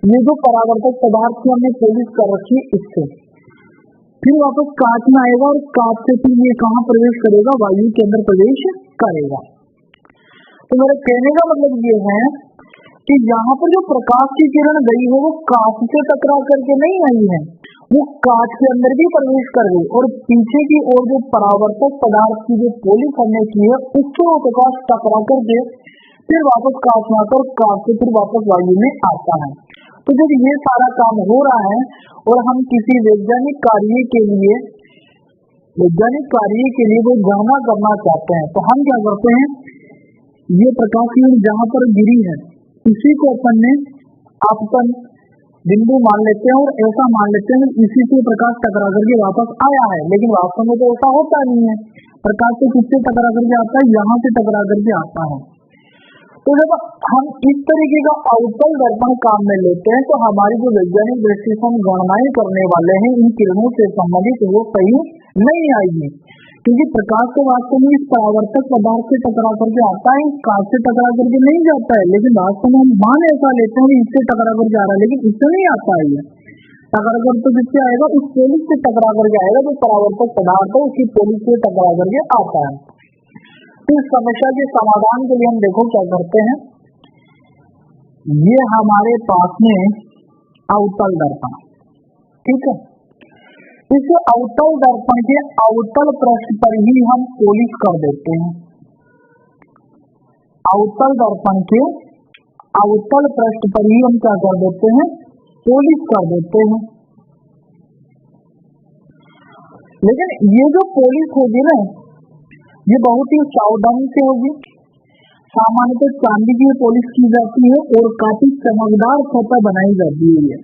Speaker 1: ये जो परावर्तक पदार्थ की हमने पोलिस कर रखी है इससे फिर वापस कांच में आएगा, और कांच से फिर ये कहाँ प्रवेश करेगा? वायु के अंदर प्रवेश करेगा। तो मेरे कहने का मतलब ये है कि यहाँ पर जो प्रकाश की किरण गई है वो कांच से टकरा करके नहीं आई है, वो कांच के अंदर भी प्रवेश कर गई, और पीछे की ओर जो परावर्तक पदार्थ की जो पोलिस हमने की है उससे वो प्रकाश टकरा करके फिर वापस कांच में आकर कांच से फिर वापस वायु में आता है। तो जब ये सारा काम हो रहा है और हम किसी वैज्ञानिक कार्य के लिए वो गणना करना चाहते हैं, तो हम क्या करते हैं? ये प्रकाश किरण जहां पर गिरी है इसी को अपन ने आपतन बिंदु मान लेते हैं, और ऐसा मान लेते हैं इसी से प्रकाश टकरा करके वापस आया है। लेकिन वास्तव में तो ऐसा होता नहीं है। प्रकाश तो किससे टकरा करके आता है? यहाँ से टकरा करके आता है। तो जब हम इस तरीके का अवतल दर्पण काम में लेते हैं तो हमारी जो वैज्ञानिक दृष्टि से हम गणनाएं करने वाले हैं इन किरणों से संबंधित वो सही नहीं आएगी, क्योंकि प्रकाश तो वास्तव में इस परावर्तक पदार्थ से टकरा करके आता है, कांच से टकरा करके नहीं जाता है। लेकिन वास्तव में हम मान ऐसा लेते हैं इससे टकरा करके आ रहा है, लेकिन इससे नहीं आता है। ये टकरा कर तो किससे आएगा? उस पोलिस से टकरा करके आएगा जो परावर्तक पदार्थ है उसकी पोलिस से टकरा करके आता है। इस समस्या के समाधान के लिए हम देखो क्या करते हैं। ये हमारे पास में अवतल दर्पण, ठीक है। इस अवतल दर्पण के अवतल पृष्ठ पर ही हम पोलिश कर देते हैं। अवतल दर्पण के अवतल पृष्ठ पर ही हम क्या कर देते हैं? पोलिश कर देते हैं। लेकिन ये जो पोलिश होगी ना ये बहुत ही सावधानी से होगी। सामान्यतः चांदी की पोलिश की जाती है और काफी चमकदार सतह बनाई जाती है।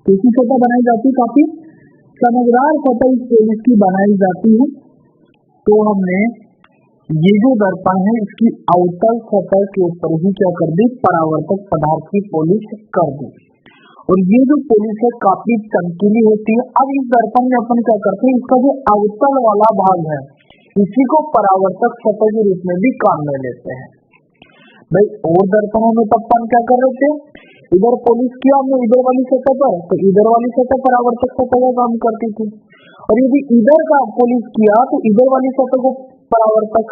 Speaker 1: कैसी सतह बनाई जाती है? काफी चमकदार सतह इस पोलिश की बनाई जाती है। तो हमने ये जो दर्पण है इसकी अवतल सतह के ऊपर ही क्या कर दी? परावर्तक पदार्थ की पोलिश कर दी, और ये जो पोलिश है काफी चमकीली होती है। अब इस दर्पण में अपन क्या करते हैं? इसका जो अवतल वाला भाग है इसी को परावर्तक सतह के रूप में भी काम में लेते हैं। भाई और दर्पणों में तब अपन क्या कर रहे थे? इधर पोलिश किया हमने इधर वाली सतह पर, तो इधर वाली सतह परावर्तक सतह का काम करती थी, और यदि इधर का पोलिश किया तो इधर वाली सतह को परावर्तक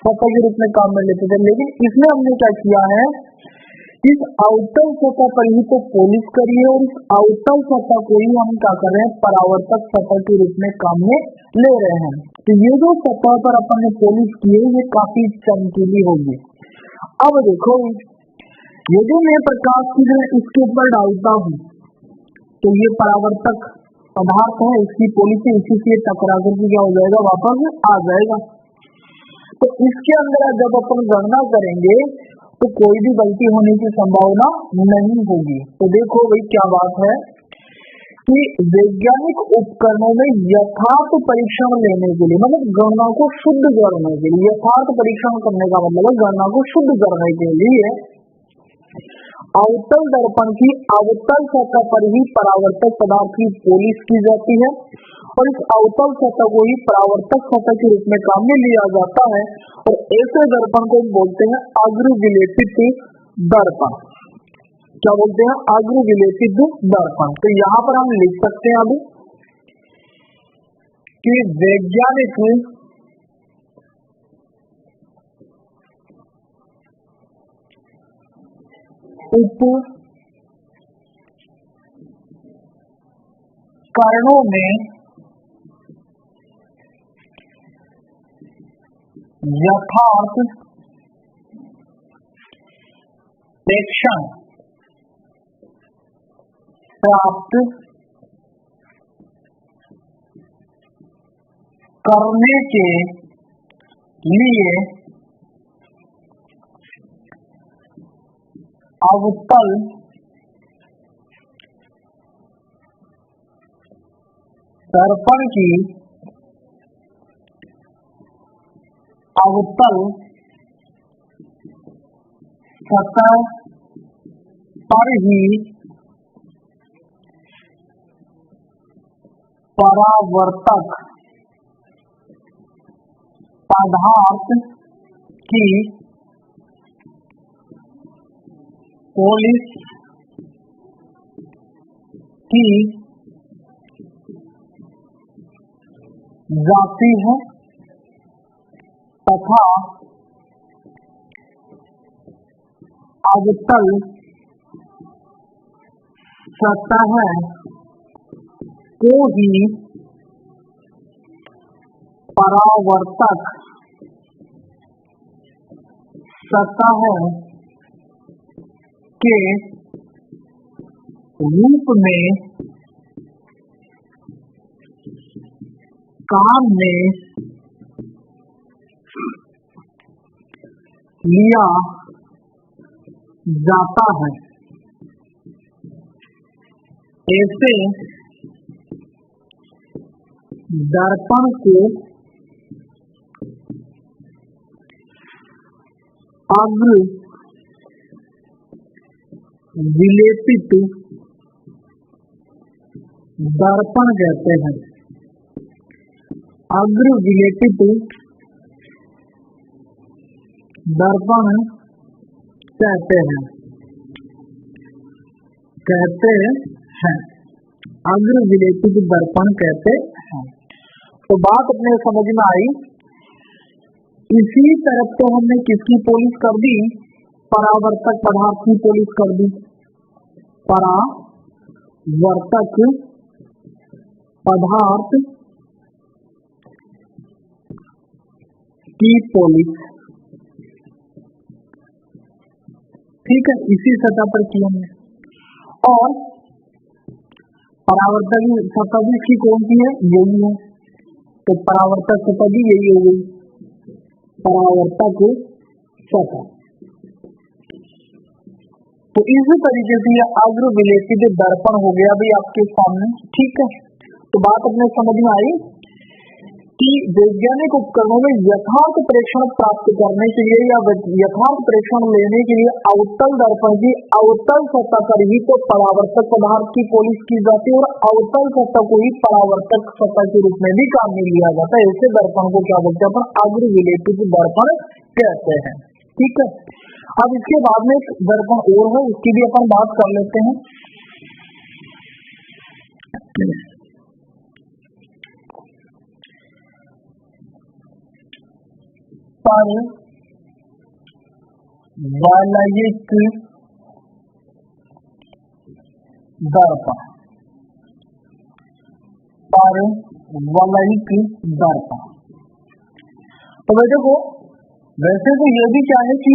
Speaker 1: सतह के रूप में काम में लेते थे। लेकिन इसमें हमने क्या किया है? इस अवतल सतह पर ही तो पोलिश करी है, और इस अवतल सतह को ही हम क्या कर रहे हैं? परावर्तक सतह के रूप में काम में ले रहे हैं। तो ये जो सतह पर अपन ने पोलिश की है ये काफी चमकीली होगी। अब देखो यदि मैं प्रकाश की किरण इसके ऊपर डालता हूँ तो ये परावर्तक पदार्थ है इसकी पोलिश इसी से टकरा करके क्या हो जाएगा? वापस आ जाएगा। तो इसके अंदर जब अपन गणना करेंगे तो कोई भी गलती होने की संभावना नहीं होगी। तो देखो भाई क्या बात है कि वैज्ञानिक उपकरणों में यथार्थ परीक्षण लेने के लिए, मतलब गणना को शुद्ध करने के लिए, यथार्थ परीक्षण करने का मतलब है गणना को शुद्ध करने के लिए अवतल दर्पण की अवतल सतह पर ही परावर्तक पदार्थ की पोलिश की जाती है, और इस अवतल सतह को ही परावर्तक सतह के रूप में काम में लिया जाता है। और ऐसे दर्पण को बोलते हैं अग्रविलेपित दर्पण। क्या बोलते हैं? अग्रविलेपित दर्पण। तो यहाँ पर हम लिख सकते हैं अभी कि वैज्ञानिक उपकरणों में यथार्थ प्रेक्षण प्राप्त करने के लिए अवतल दर्पण की अवतल सतह पर ही परावर्तक पदार्थ की पोलिस की जाती है तथा अवतल सतह को ही परावर्तक सतह के रूप में काम में लिया जाता है। ऐसे दर्पण को अग्र विलेपित दर्पण कहते हैं। अग्र विलेपित दर्पण कहते हैं अग्र विलेपित दर्पण कहते हैं। तो बात अपने समझ में आई। इसी तरफ तो हमने किसकी पोलिस कर दी, परावर्तक पदार्थ की पोलिस कर दी, परावर्तक पदार्थ की पोलिस, ठीक है, इसी सतह पर किया हमने। और परावर्तक सतह भी इसकी कौन सी है, यही है, तो परावर्तक सतह भी यही हो गई, परावर्तक सतह। तो इस तरीके से यह अग्र विलेपित दर्पण हो गया भी आपके सामने, ठीक है। तो बात अपने समझ में आई कि वैज्ञानिक उपकरणों में यथार्थ प्रेक्षण प्राप्त करने के लिए या यथार्थ प्रेक्षण लेने के लिए अवतल दर्पण की अवतल सतह पर ही तो परावर्तक पदार्थ की पोलिस की जाती है और अवतल सतह को ही परावर्तक सतह के रूप में भी काम में लिया जाता है। ऐसे दर्पण को क्या बोलते हैं अपन, अग्र विलेपित दर्पण कहते हैं, ठीक है। अब इसके बाद में एक दर्पण और है, उसकी भी अपन बात कर लेते हैं। परवलयिक दर्पण, परवलयिक दर्पण। तो देखो वैसे तो ये भी क्या है कि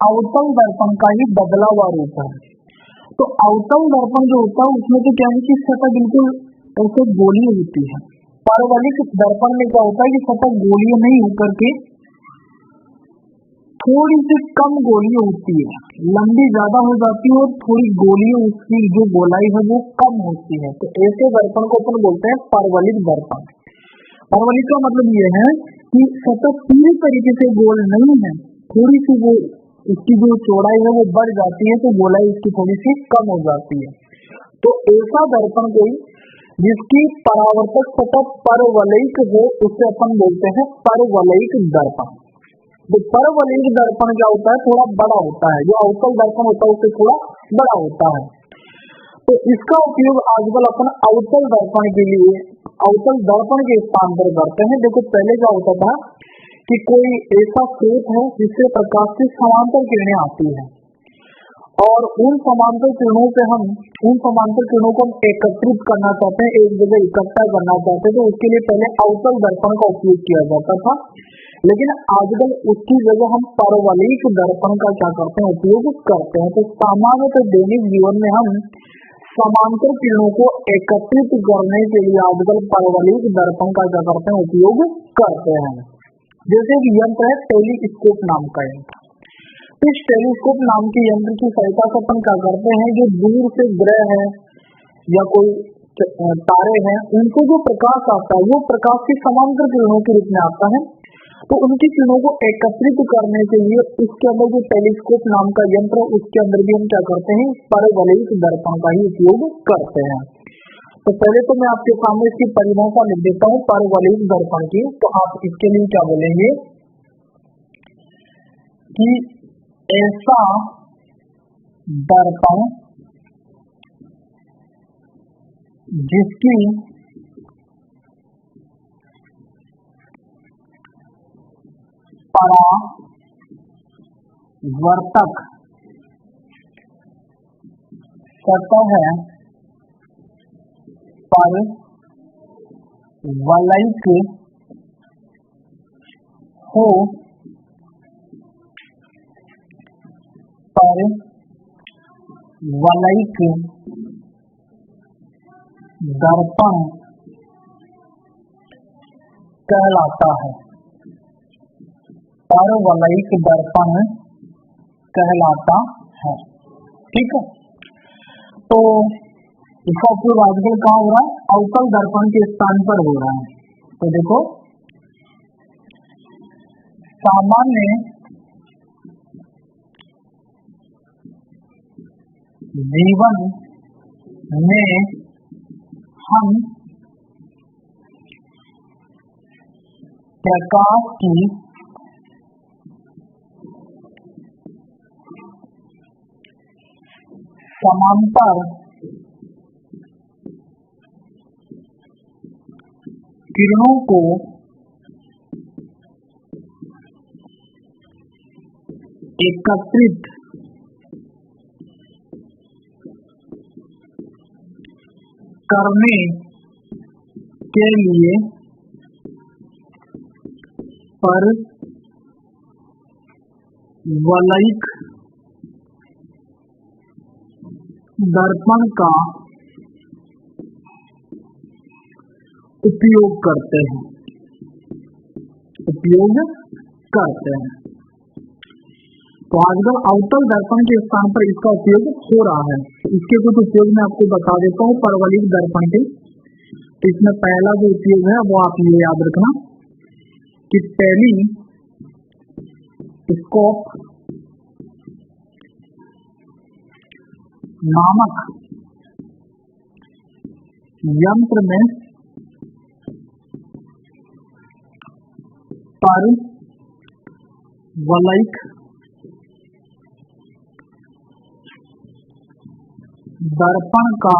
Speaker 1: अवतल दर्पण का ही बदला हुआ रूप है। तो अवतल दर्पण जो होता है उसमें तो क्या है कि सतह बिल्कुल ऐसे गोलीय होती है। परवलयिक दर्पण में क्या होता है कि सतह गोलीय नहीं होकर के थोड़ी सी कम गोलीय होती है, लंबी ज्यादा हो जाती है और थोड़ी गोलीय उसकी जो गोलाई है वो कम होती है। तो ऐसे दर्पण को अपन बोलते हैं परवलयिक दर्पण। परवलयिक का मतलब ये है कि सतह पूरी तरीके से गोल नहीं है, थोड़ी सी वो इसकी जो चौड़ाई है वो बढ़ जाती है, तो गोलाई इसकी थोड़ी सी कम हो जाती है। तो ऐसा दर्पण कोई जिसकी परावर्तक सतह परवलयिक हो उसे अपन बोलते हैं परवलयिक दर्पण। तो परवलयिक दर्पण क्या होता है, थोड़ा बड़ा होता है, जो अवतल दर्पण होता है उससे थोड़ा बड़ा होता है। तो इसका उपयोग आजकल अपन अवतल दर्पण के लिए अवतल दर्पण के स्थान पर करते हैं। देखो पहले क्या होता था कि कोई ऐसा स्रोत है जिससे प्रकाश की समांतर किरणें आती है और उन समांतर किरणों को हम एकत्रित करना चाहते हैं, एक जगह इकट्ठा करना चाहते हैं, तो उसके लिए पहले अवतल दर्पण का उपयोग किया जाता था। लेकिन आजकल उसकी जगह हम परवलयिक दर्पण का क्या करते हैं, उपयोग करते हैं। तो सामान्यतः दैनिक जीवन में हम समांतर किरणों को एकत्रित करने के लिए आजकल परवलयिक दर्पण का क्या करते हैं, उपयोग करते हैं। जैसे कि यंत्र है टेलीस्कोप नाम का यंत्र। इस टेलीस्कोप नाम के यंत्र की सहायता से अपन क्या करते हैं, जो दूर से ग्रह है या कोई तारे हैं उनको जो प्रकाश आता है वो प्रकाश की समांतर किरणों के रूप में आता है तो उनकी किरणों को एकत्रित करने के लिए इसके अंदर जो टेलीस्कोप नाम का यंत्र है उसके अंदर भी हम क्या करते हैं, परवलयिक दर्पण का ही उपयोग करते हैं। तो पहले तो मैं आपके सामने इसकी परिभाषा लिख देता हूँ परवलयिक दर्पण की। तो आप इसके लिए क्या बोलेंगे कि ऐसा दर्पण जिसकी परावर्तक सतह पर वलयिक हो, पर वलयिक दर्पण कहलाता है। परवलयिक दर्पण कहलाता है। ठीक है, तो इसका उपयोग आजकल कहाँ हो रहा है, अवतल दर्पण के स्थान पर हो रहा है। तो देखो सामान्य जीवन में हम प्रकाश की समांतर किरणों को एकत्रित करने के लिए परवलयिक दर्पण का उपयोग करते हैं। तो आजकल अवतल दर्पण के स्थान पर इसका उपयोग हो रहा है। तो इसके कुछ उपयोग मैं आपको बता देता हूँ परवलयिक दर्पण के। तो इसमें पहला जो उपयोग है वो आप ये याद रखना कि टेलीस्कोप नामक यंत्र में परवलयिक दर्पण का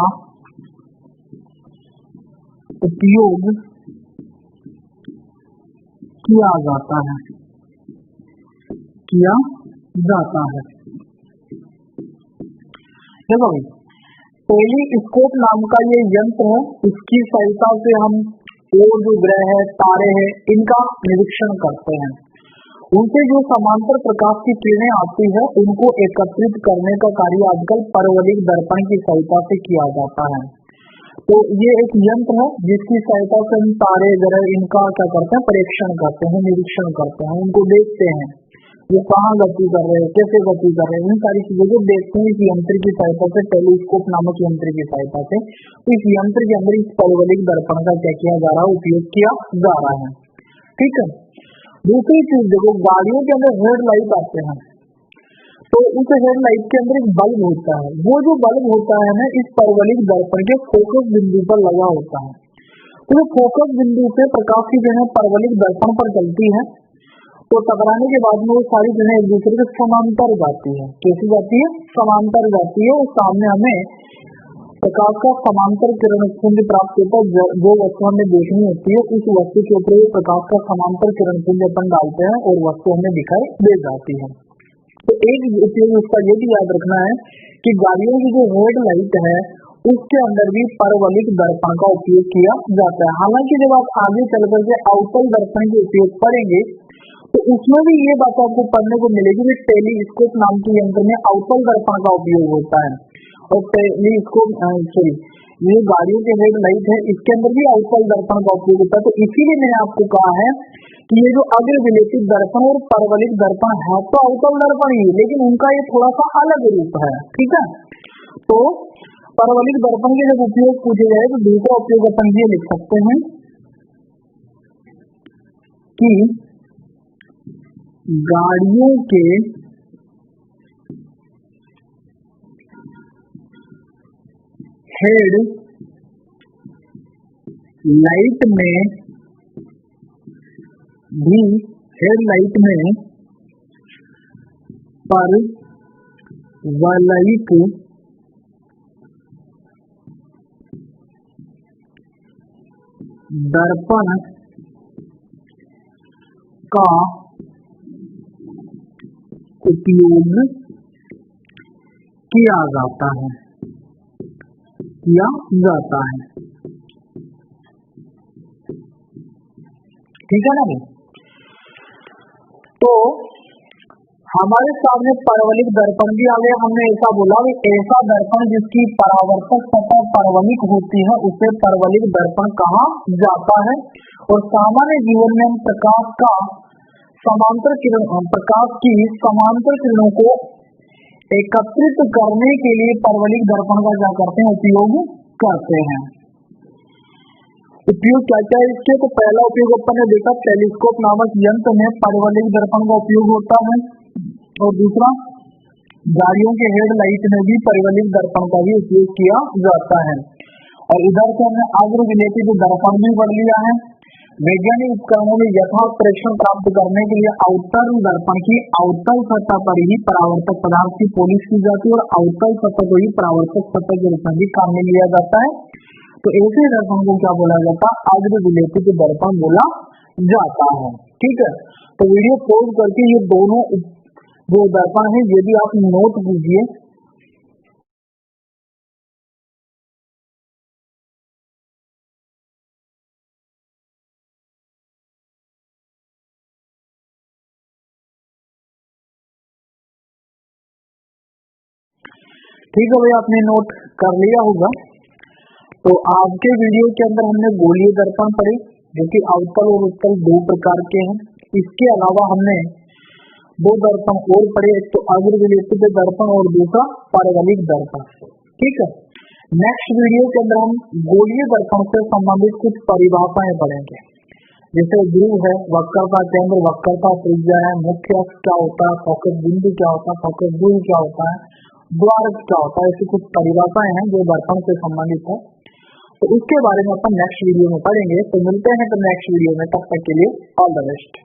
Speaker 1: उपयोग किया जाता है। देखो भाई, टेलीस्कोप नाम का ये यंत्र है, इसकी सहायता से हम और जो ग्रह है, तारे हैं, इनका निरीक्षण करते हैं। उनसे जो समांतर प्रकाश की किरणें आती है उनको एकत्रित करने का कार्य आजकल परवलयिक दर्पण की सहायता से किया जाता है। तो ये एक यंत्र है जिसकी सहायता से हम तारे ग्रह इनका क्या करते हैं, परीक्षण करते हैं, निरीक्षण करते हैं, उनको देखते हैं वो कहाँ गति कर रहे हैं, कैसे गति कर रहे हैं, इन सारी चीजों को देखते हैं इस यंत्र की सहायता से, टेलीस्कोप नामक यंत्र की सहायता से। इस यंत्र के अंदर इस परवलयिक दर्पण का क्या किया जा रहा है, उपयोग किया जा रहा है। ठीक है, दूसरी चीज देखो, गाड़ियों के अंदर हेडलाइट आते हैं, तो उस हेडलाइट के अंदर एक बल्ब होता है। वो जो बल्ब होता है ना, इस परवलयिक दर्पण के फोकस बिंदु पर लगा होता है। तो फोकस बिंदु से प्रकाश की किरणें परवलयिक दर्पण पर चलती है, तो टकराने के बाद में वो सारी किरणें एक दूसरे के समांतर जाती है। कैसी जाती है, समांतर जाती है, और सामने हमें प्रकाश का समांतर किरण पुंज प्राप्त होता है। जो वस्तु हमें देखनी होती है उस वस्तु के ऊपर प्रकाश का समांतर किरण पुंज अपन डालते हैं और वस्तु हमें दिखाई दे जाती है। तो एक उपयोग उसका ये भी याद रखना है कि गाड़ियों की जो हेडलाइट है उसके अंदर भी परवलयिक दर्पण का उपयोग किया जाता है। हालांकि जब आप आगे चल करके अवतल दर्पण के उपयोग करेंगे तो उसमें भी ये बात आपको पढ़ने को मिलेगी कि टेलीस्कोप नाम के यंत्र में अवतल दर्पण का उपयोग होता है, और टेलीस्कोप ये गाड़ियों के हेडलाइट है इसके अंदर भी अवतल दर्पण का उपयोग होता है। तो इसीलिए मैंने आपको कहा है कि ये जो अग्र विलेपित दर्पण और परवलयिक दर्पण है तो अवतल दर्पण ही, लेकिन उनका ये थोड़ा सा अलग रूप है। ठीक है, तो परवलयिक दर्पण के जब उपयोग पूछे जाए तो दूसरा उपयोग अपन ये लिख सकते हैं कि गाड़ियों के हेड लाइट में भी हेडलाइट में परवलयिक दर्पण का उपयोग किया जाता है ठीक है ना भाई। तो हमारे सामने परवलिक दर्पण भी आ गया। हमने ऐसा बोला कि ऐसा दर्पण जिसकी परावर्तक सतह परवलिक होती है उसे परवलिक दर्पण कहा जाता है। और सामान्य जीवन में हम प्रकाश की समांतर किरणों को एकत्रित करने के लिए परवलिक दर्पण का क्या करते हैं, उपयोग करते हैं। उपयोग क्या क्या है इसके? तो पहला उपयोग अपन ने देखा टेलीस्कोप नामक यंत्र में परवलिक दर्पण का उपयोग होता है। और दूसरा गाड़ियों के हेडलाइट में भी परवलिक दर्पण का भी उपयोग किया जाता है। और इधर से हमने अग्र विलेपित दर्पण भी पढ़ लिया है। वैज्ञानिक उपकरणों में यथार्थ प्रेक्षण प्राप्त करने के लिए अवतल दर्पण की अवतल सतह पर ही परावर्तक पदार्थ की पॉलिश की जाती है और अवतल सतह को ही परावर्तक सतह के रूप में भी काम में लिया जाता है। तो ऐसे दर्पण को क्या बोला जाता है? अग्र विलेपित दर्पण बोला जाता है। ठीक है, तो वीडियो पॉज करके ये दोनों जो दर्पण है ये भी आप नोट कीजिए। ठीक है भाई, आपने नोट कर लिया होगा। तो आज के वीडियो के अंदर हमने गोलीय दर्पण पढ़े जो कि अवतल और उत्तल दो प्रकार के हैं। इसके अलावा हमने दो दर्पण और पढ़े, एक तो अग्र विलेपित दर्पण और दूसरा परवलिक दर्पण। ठीक है, नेक्स्ट वीडियो के अंदर हम गोलीय दर्पण से संबंधित कुछ परिभाषाएं पढ़ेंगे, जैसे ध्रुव है, वक्रता केंद्र, वक्रता त्रिज्या है, मुख्य अक्ष क्या होता है, फोकस बिंदु क्या होता है, फोकस दूरी क्या होता है, द्वारक क्या होता है। ऐसी कुछ परिभाषाएं हैं जो दर्पण से संबंधित है। तो उसके बारे में अपन नेक्स्ट वीडियो में पढ़ेंगे। तो मिलते हैं तो नेक्स्ट वीडियो में, तब तक के लिए ऑल द बेस्ट।